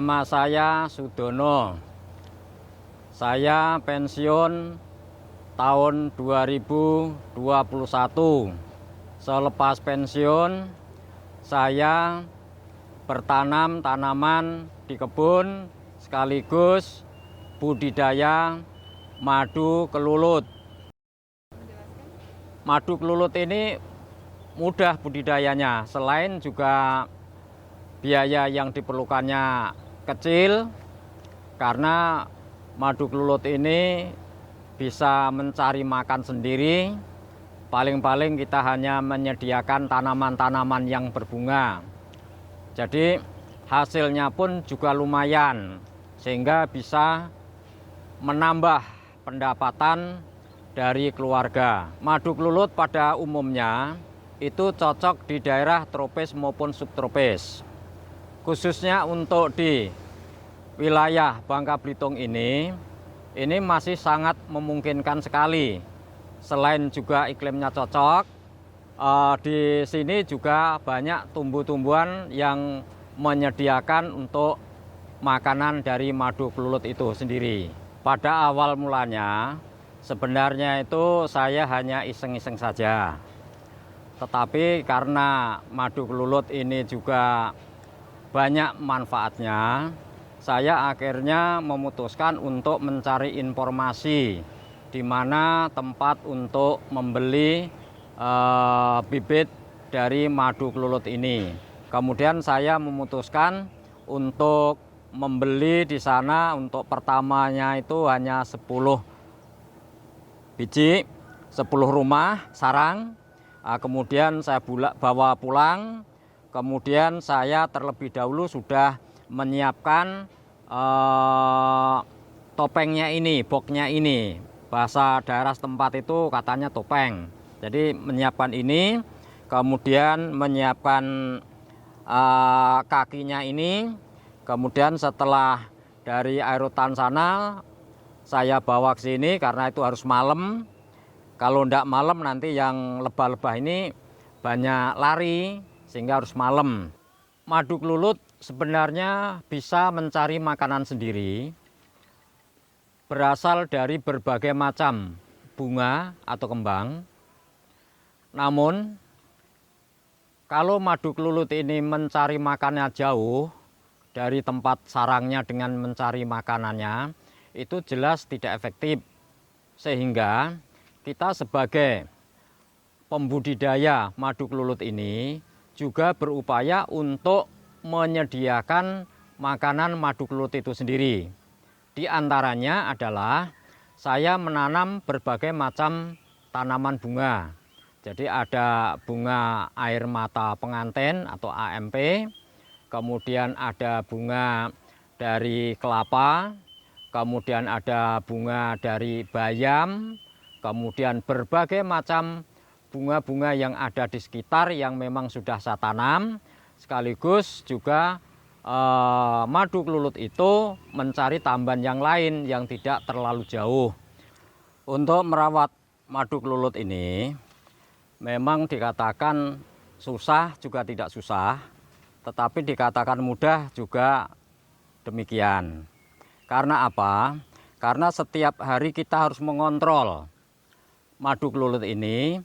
Nama saya Sudono. Saya pensiun tahun 2021. Selepas pensiun, saya bertanam tanaman di kebun sekaligus budidaya madu kelulut. Madu kelulut ini mudah budidayanya, selain juga biaya yang diperlukannya kecil, karena madu kelulut ini bisa mencari makan sendiri. Paling-paling kita hanya menyediakan tanaman-tanaman yang berbunga. Jadi hasilnya pun juga lumayan, sehingga bisa menambah pendapatan dari keluarga. Madu kelulut pada umumnya itu cocok di daerah tropis maupun subtropis. Khususnya untuk di wilayah Bangka Belitung ini masih sangat memungkinkan sekali. Selain juga iklimnya cocok, di sini juga banyak tumbuh-tumbuhan yang menyediakan untuk makanan dari madu kelulut itu sendiri. Pada awal mulanya, sebenarnya itu saya hanya iseng-iseng saja. Tetapi karena madu kelulut ini juga banyak manfaatnya, saya akhirnya memutuskan untuk mencari informasi di mana tempat untuk membeli bibit dari madu kelulut ini. Kemudian saya memutuskan untuk membeli di sana. Untuk pertamanya itu hanya 10 biji, 10 rumah sarang. Kemudian saya bawa pulang. Kemudian saya terlebih dahulu sudah menyiapkan topengnya ini, boxnya ini. Bahasa daerah setempat itu katanya topeng. Jadi menyiapkan ini, kemudian menyiapkan kakinya ini. Kemudian setelah dari aerotan sana saya bawa ke sini karena itu harus malam. Kalau tidak malam nanti yang lebah-lebah ini banyak lari, sehingga harus malam. Madu kelulut sebenarnya bisa mencari makanan sendiri, berasal dari berbagai macam bunga atau kembang. Namun kalau madu kelulut ini mencari makannya jauh dari tempat sarangnya dengan mencari makanannya, itu jelas tidak efektif. Sehingga kita sebagai pembudidaya madu kelulut ini juga berupaya untuk menyediakan makanan madu kelulut itu sendiri. Di antaranya adalah saya menanam berbagai macam tanaman bunga. Jadi ada bunga air mata pengantin atau AMP, kemudian ada bunga dari kelapa, kemudian ada bunga dari bayam, kemudian berbagai macam bunga-bunga yang ada di sekitar yang memang sudah saya tanam. Sekaligus juga madu kelulut itu mencari tambahan yang lain yang tidak terlalu jauh. Untuk merawat madu kelulut ini memang dikatakan susah juga tidak susah, tetapi dikatakan mudah juga demikian. Karena apa? Karena setiap hari kita harus mengontrol madu kelulut ini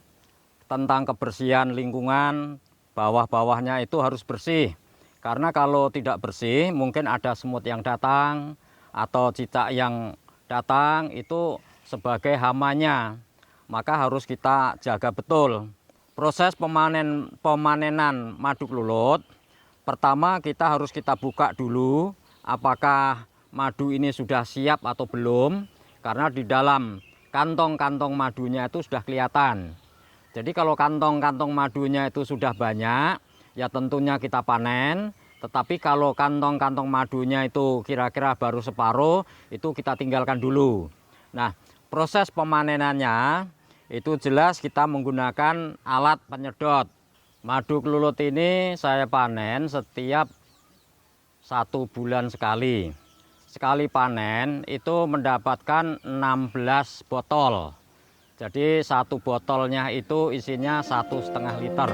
tentang kebersihan lingkungan, bawah-bawahnya itu harus bersih. Karena kalau tidak bersih, mungkin ada semut yang datang atau cicak yang datang, itu sebagai hamanya. Maka harus kita jaga betul. Proses pemanenan madu kelulut, pertama kita harus buka dulu apakah madu ini sudah siap atau belum. Karena di dalam kantong-kantong madunya itu sudah kelihatan. Jadi kalau kantong-kantong madunya itu sudah banyak, ya tentunya kita panen. Tetapi kalau kantong-kantong madunya itu kira-kira baru separuh, itu kita tinggalkan dulu. Nah, proses pemanenannya itu jelas kita menggunakan alat penyedot. Madu kelulut ini saya panen setiap 1 bulan sekali. Sekali panen itu mendapatkan 16 botol. Jadi 1 botolnya itu isinya 1,5 liter.